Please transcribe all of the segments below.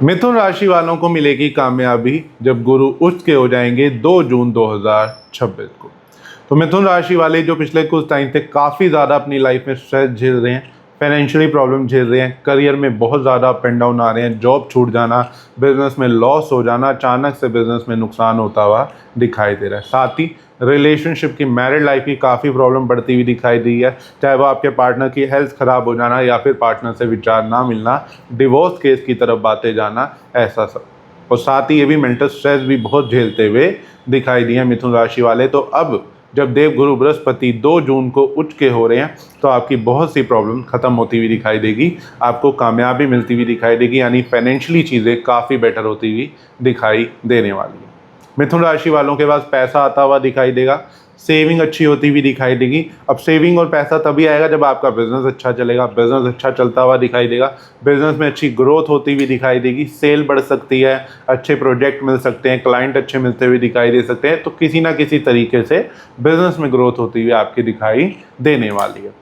मिथुन राशि वालों को मिलेगी कामयाबी जब गुरु उच्च के हो जाएंगे 2 जून 2026 को। तो मिथुन राशि वाले जो पिछले कुछ टाइम से काफ़ी ज़्यादा अपनी लाइफ में स्ट्रेस झेल रहे हैं, फाइनेंशियली प्रॉब्लम झेल रहे हैं, करियर में बहुत ज़्यादा अप एंड डाउन आ रहे हैं, जॉब छूट जाना, बिजनेस में लॉस हो जाना, अचानक से बिजनेस में नुकसान होता हुआ दिखाई दे रहा है। साथ ही रिलेशनशिप की, मैरिड लाइफ की काफ़ी प्रॉब्लम बढ़ती हुई दिखाई दी है, चाहे वो आपके पार्टनर की हेल्थ ख़राब हो जाना या फिर पार्टनर से विचार ना मिलना, डिवोर्स केस की तरफ बातें जाना, ऐसा सब। और साथ ही ये भी मेंटल स्ट्रेस भी बहुत झेलते हुए दिखाई दिए मिथुन राशि वाले। तो अब जब देव गुरु बृहस्पति 2 जून को उच्च के हो रहे हैं तो आपकी बहुत सी प्रॉब्लम खत्म होती हुई दिखाई देगी, आपको कामयाबी मिलती हुई दिखाई देगी, यानी फाइनेंशियली चीज़ें काफ़ी बेटर होती हुई दिखाई देने वाली है। मिथुन राशि वालों के पास पैसा आता हुआ दिखाई देगा, सेविंग अच्छी होती हुई दिखाई देगी। अब सेविंग और पैसा तभी आएगा जब आपका बिजनेस अच्छा चलेगा, बिजनेस अच्छा चलता हुआ दिखाई देगा, बिजनेस में अच्छी ग्रोथ होती हुई दिखाई देगी, सेल बढ़ सकती है, अच्छे प्रोजेक्ट मिल सकते हैं, क्लाइंट अच्छे मिलते हुए दिखाई दे सकते हैं। तो किसी ना किसी तरीके से बिजनेस में ग्रोथ होती हुई आपकी दिखाई देने वाली है।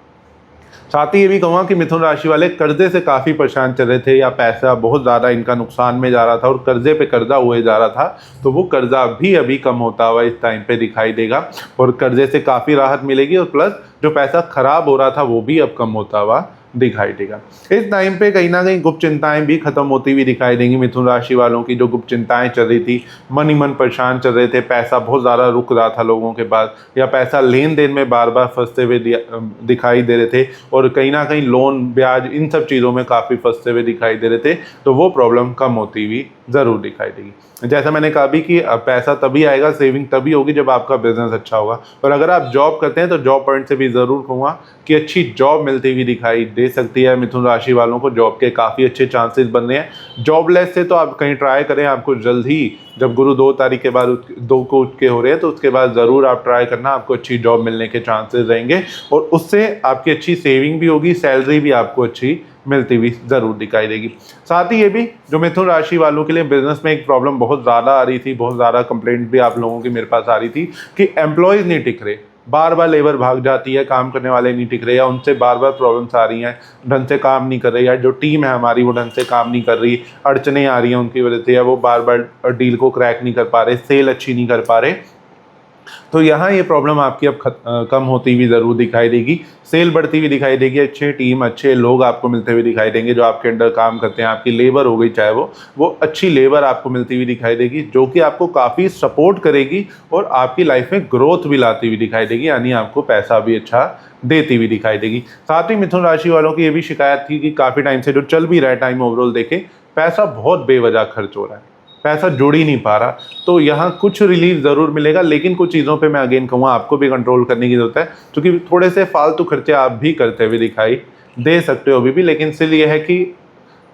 साथ ही ये भी कहूँगा कि मिथुन राशि वाले कर्जे से काफ़ी परेशान चल रहे थे या पैसा बहुत ज़्यादा इनका नुकसान में जा रहा था और कर्जे पे कर्जा हुए जा रहा था, तो वो कर्जा भी अभी कम होता हुआ इस टाइम पे दिखाई देगा और कर्जे से काफ़ी राहत मिलेगी और प्लस जो पैसा खराब हो रहा था वो भी अब कम होता हुआ दिखाई देगा। इस टाइम पे कहीं ना कहीं गुप्त चिंताएं भी खत्म होती हुई दिखाई देंगी मिथुन राशि वालों की। जो गुप्त चिंताएं चल रही थी, मन ही मन परेशान चल रहे थे, पैसा बहुत ज़्यादा रुक रहा था लोगों के पास या पैसा लेन देन में बार बार फंसते हुए दिखाई दे रहे थे और कहीं ना कहीं लोन, ब्याज, इन सब चीज़ों में काफ़ी फंसते हुए दिखाई दे रहे थे, तो वो प्रॉब्लम कम होती हुई ज़रूर दिखाई देगी। जैसा मैंने कहा भी कि पैसा तभी आएगा, सेविंग तभी होगी जब आपका बिजनेस अच्छा होगा। और अगर आप जॉब करते हैं तो जॉब पॉइंट से भी ज़रूर कहूँगा कि अच्छी जॉब मिलती हुई दिखाई दे सकती है मिथुन राशि वालों को। जॉब के काफ़ी अच्छे चांसेस बन रहे हैं। जॉबलेस से तो आप कहीं ट्राई करें, आपको जल्द ही, जब गुरु 2 तारीख के बाद 2 को उठ के हो रहे हैं तो उसके बाद ज़रूर आप ट्राई करना, आपको अच्छी जॉब मिलने के चांसेस रहेंगे और उससे आपकी अच्छी सेविंग भी होगी, सैलरी भी आपको अच्छी मिलती हुई ज़रूर दिखाई देगी। साथ ही ये भी जो मिथुन राशि वालों के लिए बिजनेस में एक प्रॉब्लम बहुत ज़्यादा आ रही थी, बहुत ज़्यादा कंप्लेंट भी आप लोगों की मेरे पास आ रही थी कि एम्प्लॉयज़ नहीं टिक रहे, बार बार लेबर भाग जाती है, काम करने वाले नहीं टिक रहे या उनसे बार बार प्रॉब्लम्स आ रही हैं, ढंग से काम नहीं कर रही है, जो टीम है हमारी वो ढंग से काम नहीं कर रही, अड़चने आ रही हैं उनकी वजह से, या वो बार बार डील को क्रैक नहीं कर पा रहे, सेल अच्छी नहीं कर पा रहे। तो यहाँ ये प्रॉब्लम आपकी अब कम होती हुई ज़रूर दिखाई देगी, सेल बढ़ती हुई दिखाई देगी, अच्छे टीम, अच्छे लोग आपको मिलते हुए दिखाई देंगे जो आपके अंडर काम करते हैं। आपकी लेबर हो गई चाहे वो अच्छी लेबर आपको मिलती हुई दिखाई देगी जो कि आपको काफ़ी सपोर्ट करेगी और आपकी लाइफ में ग्रोथ भी लाती हुई दिखाई देगी, यानी आपको पैसा भी अच्छा देती हुई दिखाई देगी। साथ ही मिथुन राशि वालों की ये भी शिकायत थी कि काफ़ी टाइम से जो चल भी रहा है, टाइम ओवरऑल देखे, पैसा बहुत बेवजह खर्च हो रहा है, पैसा जुड़ ही नहीं पा रहा। तो यहाँ कुछ रिलीफ ज़रूर मिलेगा, लेकिन कुछ चीज़ों पे मैं अगेन कहूँगा आपको भी कंट्रोल करने की ज़रूरत है, क्योंकि थोड़े से फालतू खर्चे आप भी करते हुए दिखाई दे सकते हो अभी भी। लेकिन सिर्फ ये है कि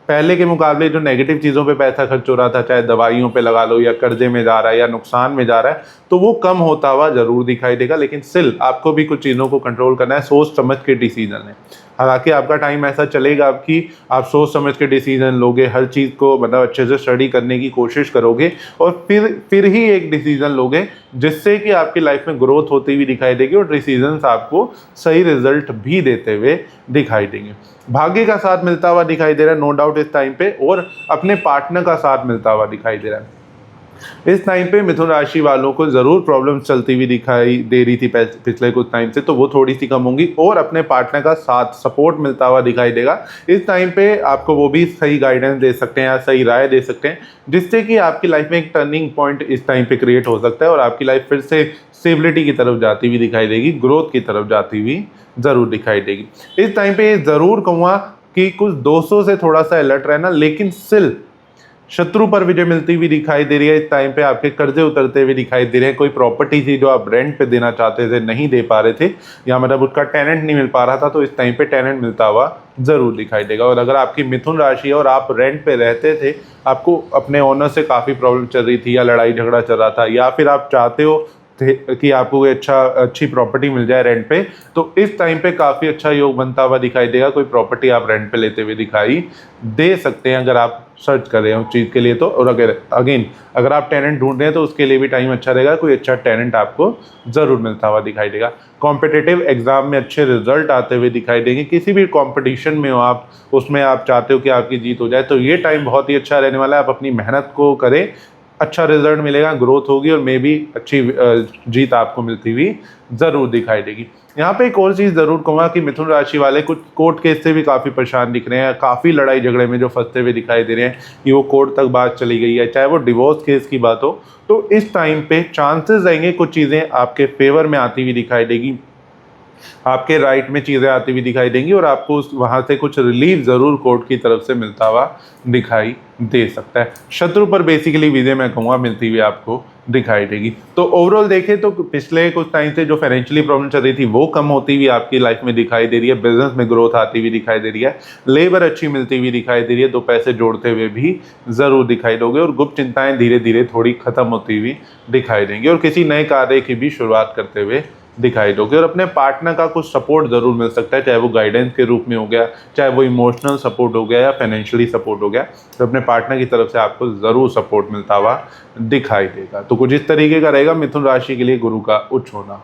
पहले के मुकाबले जो नेगेटिव चीज़ों पे पैसा खर्च हो रहा था, चाहे दवाइयों पे लगा लो या कर्जे में जा रहा है या नुकसान में जा रहा है, तो वो कम होता हुआ ज़रूर दिखाई देगा। लेकिन स्टिल आपको भी कुछ चीज़ों को कंट्रोल करना है, सोच समझ के डिसीजन है। हालांकि आपका टाइम ऐसा चलेगा कि आप सोच समझ के डिसीजन लोगे, हर चीज़ को मतलब अच्छे से स्टडी करने की कोशिश करोगे और फिर ही एक डिसीजन लोगे जिससे कि आपकी लाइफ में ग्रोथ होती हुई दिखाई देगी और डिसीजंस आपको सही रिजल्ट भी देते हुए दिखाई देंगे। भाग्य का साथ मिलता हुआ दिखाई दे रहा है नो डाउट इस टाइम पे, और अपने पार्टनर का साथ मिलता हुआ दिखाई दे रहा है। इस टाइम पे मिथुन राशि वालों को ज़रूर प्रॉब्लम्स चलती हुई दिखाई दे रही थी पिछले कुछ टाइम से, तो वो थोड़ी सी कम होंगी और अपने पार्टनर का साथ, सपोर्ट मिलता हुआ दिखाई देगा। इस टाइम पे आपको वो भी सही गाइडेंस दे सकते हैं या सही राय दे सकते हैं, जिससे कि आपकी लाइफ में एक टर्निंग पॉइंट इस टाइम पे क्रिएट हो सकता है और आपकी लाइफ फिर से स्टेबिलिटी की तरफ जाती हुई दिखाई देगी, ग्रोथ की तरफ जाती हुई ज़रूर दिखाई देगी। इस टाइम पे ज़रूर कहूँगा कि कुछ दोस्तों से थोड़ा सा अलर्ट रहना, लेकिन स्टिल शत्रु पर विजय मिलती हुई दिखाई दे रही है। इस टाइम पे आपके कर्जे उतरते हुए दिखाई दे रहे हैं। कोई प्रॉपर्टी थी जो आप रेंट पे देना चाहते थे, नहीं दे पा रहे थे, या मतलब उसका टेनेंट नहीं मिल पा रहा था, तो इस टाइम पे टेनेंट मिलता हुआ ज़रूर दिखाई देगा। और अगर आपकी मिथुन राशि है और आप रेंट पे रहते थे, आपको अपने ओनर से काफ़ी प्रॉब्लम चल रही थी या लड़ाई झगड़ा चल रहा था, या फिर आप चाहते हो कि आपको कोई अच्छी प्रॉपर्टी मिल जाए रेंट पे, तो इस टाइम पे काफ़ी अच्छा योग बनता हुआ दिखाई देगा। कोई प्रॉपर्टी आप रेंट पे लेते हुए दिखाई दे सकते हैं अगर आप सर्च कर रहे हैं उस चीज़ के लिए तो। और अगर आप टेनेंट ढूंढ रहे हैं तो उसके लिए भी टाइम अच्छा रहेगा, कोई अच्छा टेनेंट आपको ज़रूर मिलता हुआ दिखाई देगा। कॉम्पिटिटिव एग्जाम में अच्छे रिजल्ट आते हुए दिखाई देंगे। किसी भी कंपटीशन में हो आप, उसमें आप चाहते हो कि आपकी जीत हो जाए, तो ये टाइम बहुत ही अच्छा रहने वाला है। आप अपनी मेहनत को करें, अच्छा रिजल्ट मिलेगा, ग्रोथ होगी और मे भी अच्छी जीत आपको मिलती हुई ज़रूर दिखाई देगी। यहाँ पे एक और चीज़ ज़रूर कहूँगा कि मिथुन राशि वाले कुछ कोर्ट केस से भी काफ़ी परेशान दिख रहे हैं, काफ़ी लड़ाई झगड़े में जो फंसते हुए दिखाई दे रहे हैं कि वो कोर्ट तक बात चली गई है, चाहे वो डिवोर्स केस की बात हो। तो इस टाइम पे चांसेस रहेंगे कुछ चीज़ें आपके फेवर में आती हुई दिखाई देगी, आपके राइट में चीज़ें आती हुई दिखाई देंगी और आपको वहाँ से कुछ रिलीफ ज़रूर कोर्ट की तरफ से मिलता हुआ दिखाई दे सकता है। शत्रु पर बेसिकली विजय मैं कहूँगा मिलती हुई आपको दिखाई देगी। तो ओवरऑल देखें तो पिछले कुछ टाइम से जो फाइनेंशियली प्रॉब्लम चल रही थी वो कम होती हुई आपकी लाइफ में दिखाई दे रही है, बिजनेस में ग्रोथ आती हुई दिखाई दे रही है, लेबर अच्छी मिलती हुई दिखाई दे रही है, 2 पैसे जोड़ते हुए भी ज़रूर दिखाई दोगे और गुप्त चिंताएं धीरे धीरे थोड़ी खत्म होती हुई दिखाई देंगी और किसी नए कार्य की भी शुरुआत करते हुए दिखाई दोगे। और अपने पार्टनर का कुछ सपोर्ट ज़रूर मिल सकता है, चाहे वो गाइडेंस के रूप में हो गया, चाहे वो इमोशनल सपोर्ट हो गया या फाइनेंशियली सपोर्ट हो गया, तो अपने पार्टनर की तरफ से आपको ज़रूर सपोर्ट मिलता हुआ दिखाई देगा। तो कुछ इस तरीके का रहेगा मिथुन राशि के लिए गुरु का उच्च होना।